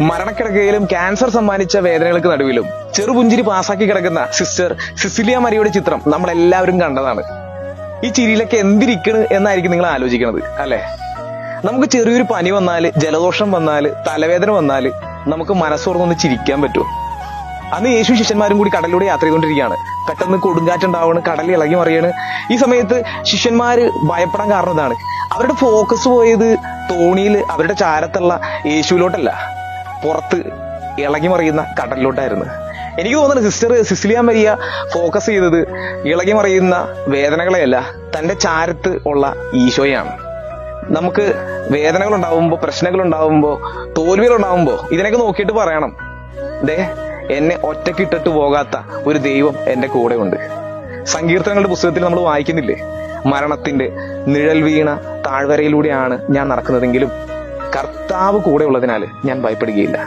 മരണക്കിടക്കയിലും cancer സമ്മാനിച്ച വേദനകൾക്ക് നടുവിലും ചെറുപുഞ്ചിരി പാസാക്കി കിടക്കുന്ന സിസ്റ്റർ സിസിലിയ മരിയയുടെ ചിത്രം നമ്മളെല്ലാവരും കണ്ടതാണ്. ഈ ചിരിയിലൊക്കെ എന്തിരിക്കണ് എന്നായിരിക്കും നിങ്ങൾ ആലോചിക്കുന്നത് അല്ലെ? നമുക്ക് ചെറിയൊരു പനി വന്നാല്, ജലദോഷം വന്നാല്, തലവേദന വന്നാല് നമുക്ക് മനസ്സോർന്നൊന്ന് ചിരിക്കാൻ പറ്റുമോ? അന്ന് യേശു ശിഷ്യന്മാരും കൂടി കടലിലൂടെ യാത്ര ചെയ്തുകൊണ്ടിരിക്കുകയാണ്. പെട്ടെന്ന് കൊടുങ്കാറ്റുണ്ടാവാണ്, കടൽ ഇളകി മറിയാണ്. ഈ സമയത്ത് ശിഷ്യന്മാര് ഭയപ്പെടാൻ കാരണം ഇതാണ്, അവരുടെ ഫോക്കസ് പോയത് തോണിയിൽ അവരുടെ ചാരത്തുള്ള യേശുവിലോട്ടല്ല, പുറത്ത് ഇളകി മറിയുന്ന കടലിലോട്ടായിരുന്നു. എനിക്ക് തോന്നുന്നത് സിസ്റ്റർ സിസിലിയ മരിയ ഫോക്കസ് ചെയ്തത് ഇളകി മറിയുന്ന വേദനകളെയല്ല, തന്റെ ചാരത്ത് ഉള്ള ഈശോയാണ്. നമുക്ക് വേദനകൾ ഉണ്ടാവുമ്പോ, പ്രശ്നങ്ങൾ ഉണ്ടാവുമ്പോ, തോൽവികൾ ഉണ്ടാവുമ്പോ ഇതിനൊക്കെ നോക്കിയിട്ട് പറയണം, ദേ എന്നെ ഒറ്റക്കിട്ടിട്ട് പോകാത്ത ഒരു ദൈവം എന്റെ കൂടെ ഉണ്ട്. സങ്കീർത്തനങ്ങളുടെ പുസ്തകത്തിൽ നമ്മൾ വായിക്കുന്നില്ലേ, മരണത്തിന്റെ നിഴൽ വീണ താഴ്വരയിലൂടെയാണ് ഞാൻ നടക്കുന്നതെങ്കിലും കർത്താവ് കൂടെ ഉള്ളതിനാൽ ഞാൻ ഭയപ്പെടുകയില്ല.